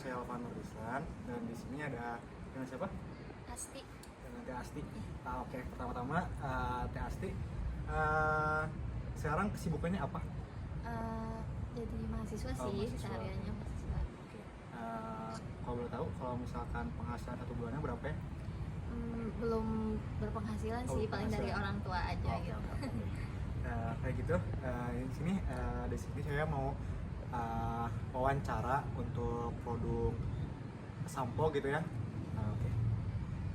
saya Alvan Nurlislan dan di sini ada dengan siapa? Asti. Dengan Teh Asti. Oke, pertama-tama Teh Asti, uh, sekarang kesibukannya apa? Jadi mahasiswa Oh, sih, mahasiswa. sehariannya mahasiswa. Oke. Kalau boleh tahu, kalau misalkan penghasilan satu bulannya berapa ya? Belum berpenghasilan Oh, sih, paling dari berpenghasilan. orang tua aja Oke, gitu. oke, oke. Kayak gitu. Di sini saya mau wawancara untuk produk sampo gitu ya. Oke.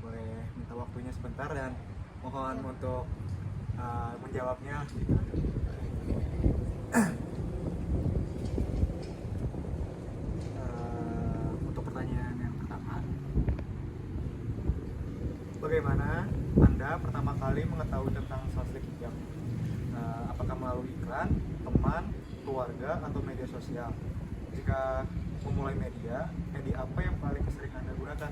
Boleh minta waktunya sebentar dan mohon Siap. untuk menjawabnya gitu. Untuk pertanyaan yang pertama, bagaimana Anda pertama kali mengetahui tentang Saslik Hijab? Apakah melalui iklan, teman, keluarga, atau media sosial? Jika memulai media apa yang paling sering Anda gunakan?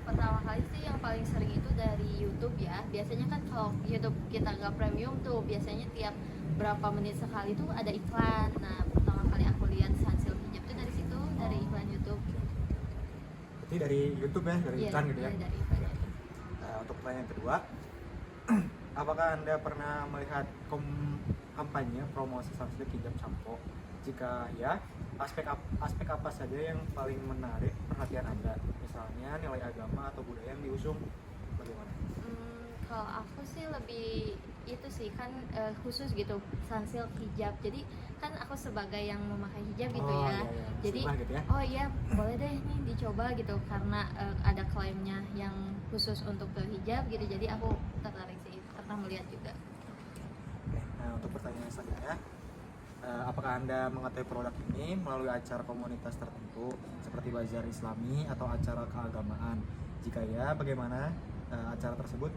Pertama kali sih yang paling sering itu dari YouTube ya. Biasanya kan kalau YouTube kita nggak premium tuh, biasanya tiap berapa menit sekali tuh ada iklan. Nah, pertama kali aku lihat Sunsilk Hijab tuh dari situ, dari iklan YouTube. Berarti dari YouTube ya, dari Iya, iklan gitu ya? dari iklan. Untuk pertanyaan kedua, apakah Anda pernah melihat kampanye promosi Sunsilk Hijab Sampo? Jika ya, aspek apa saja yang paling menarik perhatian Anda? Misalnya nilai agama atau budaya yang diusung, bagaimana? Kalau aku sih lebih itu sih kan khusus gitu Sunsilk Hijab. Jadi kan aku sebagai yang memakai hijab gitu Oh, ya. iya, iya. Jadi Muslimah gitu ya? oh iya boleh deh nih dicoba gitu karena ada klaimnya yang khusus untuk ke hijab gitu. Jadi aku tertarik sih karena melihat juga. Nah, untuk pertanyaan selanjutnya, apakah Anda mengetahui produk ini melalui acara komunitas tertentu seperti bazar Islami atau acara keagamaan? Jika ya, bagaimana acara tersebut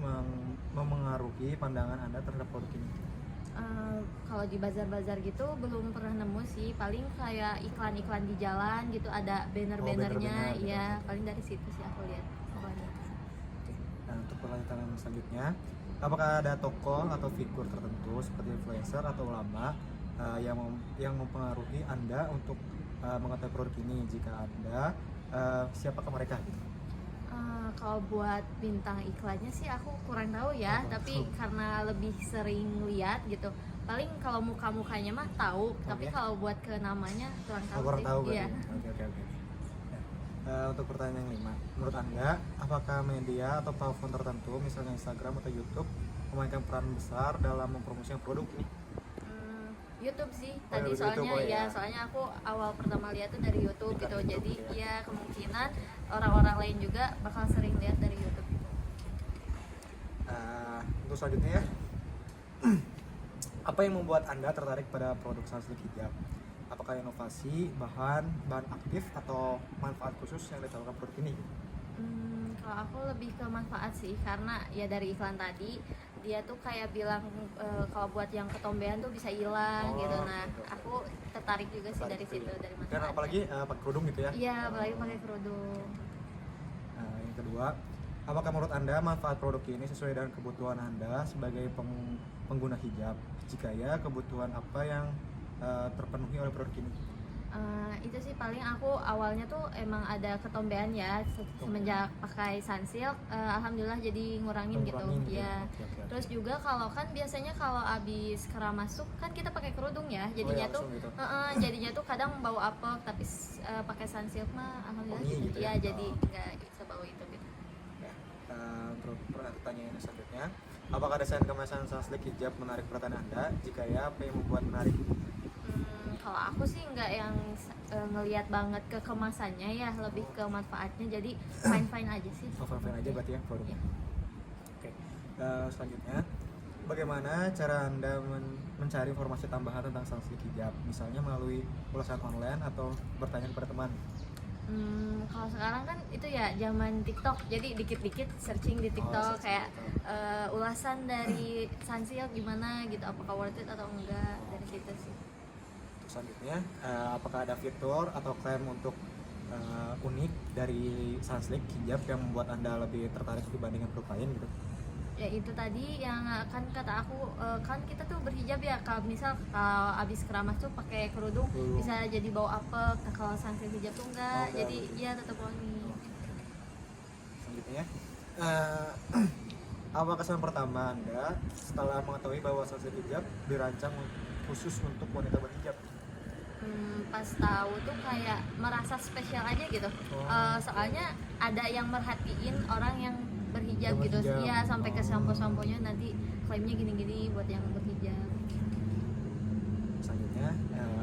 memengaruhi pandangan Anda terhadap produk ini? Kalau di bazar-bazar gitu belum pernah nemu sih, paling kayak iklan-iklan di jalan gitu ada banner-bannernya, banner-banner gitu. ya paling dari situ sih aku lihat pokoknya. Oke. Nah, untuk pertanyaan selanjutnya, apakah ada tokoh atau figur tertentu seperti influencer atau ulama yang mempengaruhi Anda untuk mengetahui produk ini? Jika Anda, siapakah mereka? Kalau buat bintang iklannya sih aku kurang tahu ya, tapi karena lebih sering lihat gitu. Paling kalau muka-mukanya mah tahu, tapi kalau buat ke namanya kurang tahu Kurang sih. tahu Iya. berarti. Oke. Untuk pertanyaan yang 5, menurut Anda, apakah media atau platform tertentu, misalnya Instagram atau YouTube, memainkan peran besar dalam mempromosikan produk ini? YouTube sih Oh, tadi YouTube, soalnya oh ya. soalnya aku awal pertama lihat tuh dari YouTube gitu. YouTube, Jadi ya. ya kemungkinan orang-orang lain juga bakal sering lihat dari YouTube gitu. Untuk selanjutnya ya, apa yang membuat Anda tertarik pada produk Sunsilk Hijab? Apakah inovasi, bahan aktif, atau manfaat khusus yang ditawarkan produk ini? Kalau aku lebih ke manfaat sih, karena ya dari iklan tadi dia tuh kayak bilang kalau buat yang ketombean tuh bisa hilang gitu. Nah, aku tertarik juga sih dari situ, dari manfaatnya. Karena apalagi pakai kerudung gitu ya? Iya, apalagi pakai kerudung. Yang kedua, apakah menurut Anda manfaat produk ini sesuai dengan kebutuhan Anda sebagai pengguna hijab? Jika ya, kebutuhan apa yang terpenuhi oleh produk ini? Itu sih paling aku awalnya tuh emang ada ketombean ya semenjak pakai Sunsilk, alhamdulillah jadi ngurangin gitu ya. Oke. Terus juga kalau kan biasanya kalau abis keram masuk kan kita pakai kerudung ya, jadinya tuh gitu. jadinya tuh kadang bau apek, tapi pakai Sunsilk mah alhamdulillah Wangi gitu ya? jadi nggak bisa bau itu gitu. Untuk pertanyaan selanjutnya, apakah desain kemasan Sunsilk Hijab menarik perhatian Anda? Jika ya, apa yang membuat menarik? Kalau aku sih nggak yang ngelihat banget ke kemasannya ya, lebih ke manfaatnya, jadi fine aja sih. Fine aja berarti ya produknya. Iya. Oke. Selanjutnya, bagaimana cara Anda mencari informasi tambahan tentang Sunsilk Hijab? Misalnya melalui ulasan online atau bertanya kepada teman? Kalau sekarang kan itu ya zaman TikTok, jadi dikit-dikit searching di TikTok kayak ulasan dari Sunsilk gimana gitu, apakah worth it atau enggak, dari situ sih. Selanjutnya, apakah ada fitur atau klaim untuk unik dari Sunsilk Hijab yang membuat Anda lebih tertarik dibandingkan produk lain gitu? Ya itu tadi yang kan kata aku kan kita tuh berhijab ya, kalau misal kalau abis keramas tuh pakai kerudung bisa jadi bau apek. Nah, kalau sunsilk hijab tuh enggak, enggak, jadi begitu. ya tetap wangi. Selanjutnya, apa kesan pertama Anda setelah mengetahui bahwa sunsilk hijab dirancang khusus untuk wanita berhijab? Pas tahu tuh kayak merasa spesial aja gitu. Soalnya ada yang merhatiin orang yang berhijab Yang gitu. berhijab. Iya, sampai ke sampo-samponya nanti klaimnya gini-gini buat yang berhijab. Selanjutnya,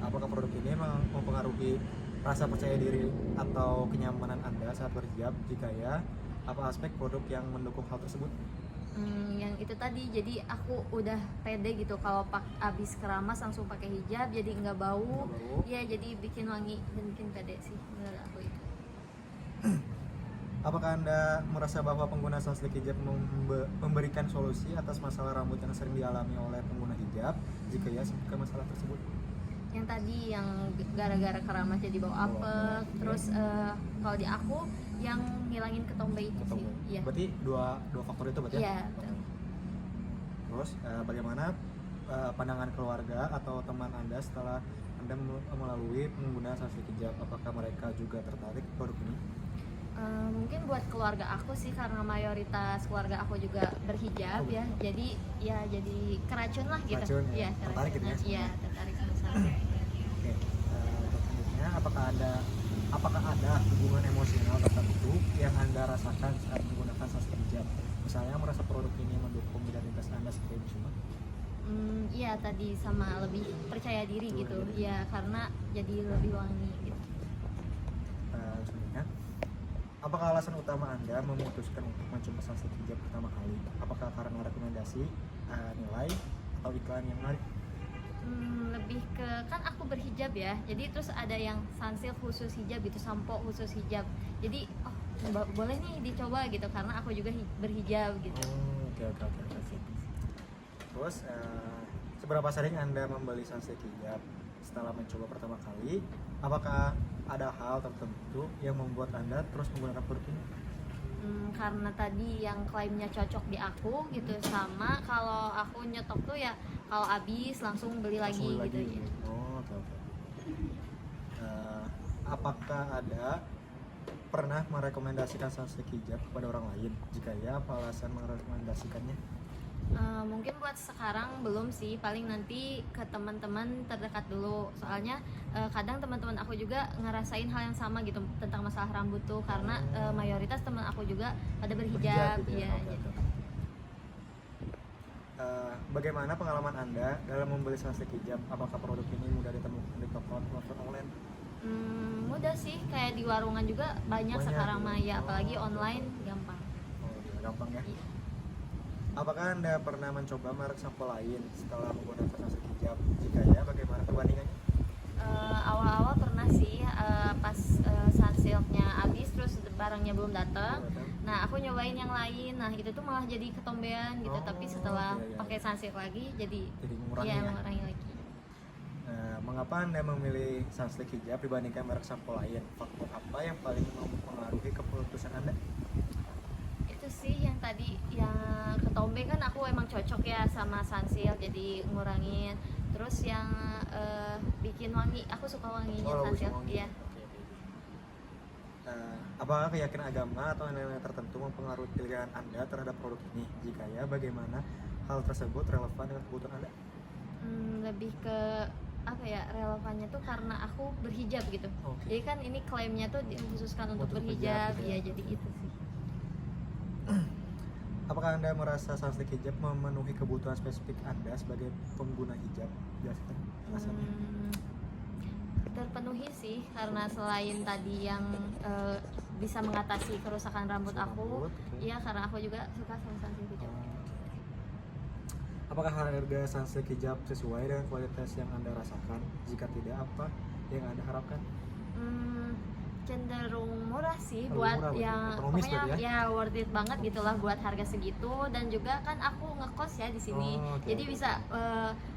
apakah produk ini mempengaruhi rasa percaya diri atau kenyamanan Anda saat berhijab? Jika ya, apa aspek produk yang mendukung hal tersebut? Yang itu tadi, jadi aku udah pede gitu kalau abis keramas langsung pakai hijab, jadi nggak bau. Nggak bau. Ya jadi bikin wangi dan bikin pede sih menurut aku itu. Apakah Anda merasa bahwa pengguna sunsilk hijab memberikan solusi atas masalah rambut yang sering dialami oleh pengguna hijab? Jika ya, sebutkan masalah tersebut. Yang tadi yang gara-gara keramas jadi bau apek, terus kalau di aku yang ngilangin ketombe itu sih. Iya. Berarti dua faktor itu berarti Iya, ya? betul. Terus bagaimana pandangan keluarga atau teman Anda setelah Anda melalui penggunaan sunsilk hijab? Apakah mereka juga tertarik produk ini? Mungkin buat keluarga aku sih, karena mayoritas keluarga aku juga berhijab ya, jadi ya jadi keracun lah gitu. Keracun, ya. Iya, Tertarik gitu ya? Iya, tertarik sama sunsilk. Oke, untuk selanjutnya, apakah ada hubungan emosional tertentu yang Anda rasakan saat menggunakan sunsilk hijab? Misalnya merasa produk ini mendukung identitas Anda sebagai muslimah? Iya, tadi sama lebih percaya diri gitu. Iya, karena jadi lebih wangi gitu. Selanjutnya, apakah alasan utama Anda memutuskan untuk mencoba sunsilk hijab pertama kali? Apakah karena rekomendasi, nilai, atau iklan yang menarik? Lebih ke, kan aku berhijab ya, jadi terus ada yang sunsilk khusus hijab gitu, sampo khusus hijab, jadi boleh nih dicoba gitu karena aku juga berhijab gitu. Oke. Terus seberapa sering Anda membeli sunsilk hijab setelah mencoba pertama kali? Apakah ada hal tertentu yang membuat Anda terus menggunakan produk ini? Karena tadi yang klaimnya cocok di aku gitu, sama kalau aku nyetok tuh ya kalau habis langsung beli lagi gitu ya. Oke. Apakah ada pernah merekomendasikan sunsilk hijab kepada orang lain? Jika ya, apa alasan merekomendasikannya? Mungkin buat sekarang belum sih, paling nanti ke teman-teman terdekat dulu. Soalnya kadang teman-teman aku juga ngerasain hal yang sama gitu tentang masalah rambut tuh, karena mayoritas teman aku juga pada berhijab Gitu ya. Oke. Bagaimana pengalaman Anda dalam membeli sunsilk hijab? Apakah produk ini mudah ditemukan di toko online? Mudah sih, kayak di warungan juga banyak sekarang mah ya, apalagi online gampang. Gampang ya. Iya. Apakah Anda pernah mencoba merek sampo lain setelah menggunakan sunsilk hijab? Jika ya, bagaimana perbandingannya? Awal-awal pernah sih, pas sunsilknya habis terus barangnya belum datang. Nah, aku nyobain yang lain. Nah, itu tuh malah jadi ketombean gitu. Tapi setelah pakai sunsilk lagi jadi mengurangi ya, ya? mengurangi lagi. Mengapa Anda memilih sunsilk hijab dibandingkan merek sampo lain? Faktor apa yang paling mempengaruhi keputusan Anda? Itu sih yang tadi yang ketombe kan aku emang cocok ya sama sunsilk, jadi ngurangin. Terus yang bikin wangi, aku suka wanginya sunsilk. Iya. Apakah keyakinan agama atau nilai tertentu mempengaruhi pilihan Anda terhadap produk ini? Jika ya, bagaimana hal tersebut relevan dengan kebutuhan Anda? Lebih ke apa ya, relevannya tuh karena aku berhijab gitu. Jadi kan ini klaimnya tuh dikhususkan untuk berhijab ya, jadi itu sih. Apakah Anda merasa sunsilk hijab memenuhi kebutuhan spesifik Anda sebagai pengguna hijab? Jelaskan alasannya. Terpenuhi sih, karena selain tadi yang bisa mengatasi kerusakan rambut aku, iya karena aku juga suka sama sunsilk hijab. Apakah harga sunsilk hijab sesuai dengan kualitas yang Anda rasakan? Jika tidak, apa yang Anda harapkan? Cenderung murah sih, buat murah, yang ekonomis pokoknya ya? ya worth it banget gitulah buat harga segitu. Dan juga kan aku ngekos ya di sini, jadi bisa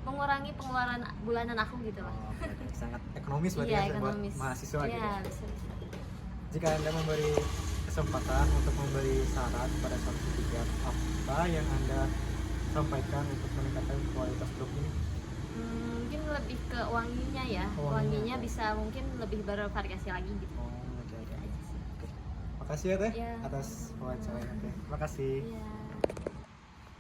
mengurangi pengeluaran bulanan aku gitu lah. Sangat ekonomis berarti Iya, ya buat ekonomis. mahasiswa Iya, gitu. bisa. Jika Anda memberi kesempatan untuk memberi saran pada Samsung hijab. Apa yang Anda sampaikan untuk meningkatkan kualitas truk ini? Mungkin lebih ke wanginya ya. Oh, Wanginya wanginya. bisa mungkin lebih bervariasi lagi gitu. Oh, oke oke. Itu aja sih. Makasih ya Teh Ya. atas wawancaranya Teh. Makasih. Iya.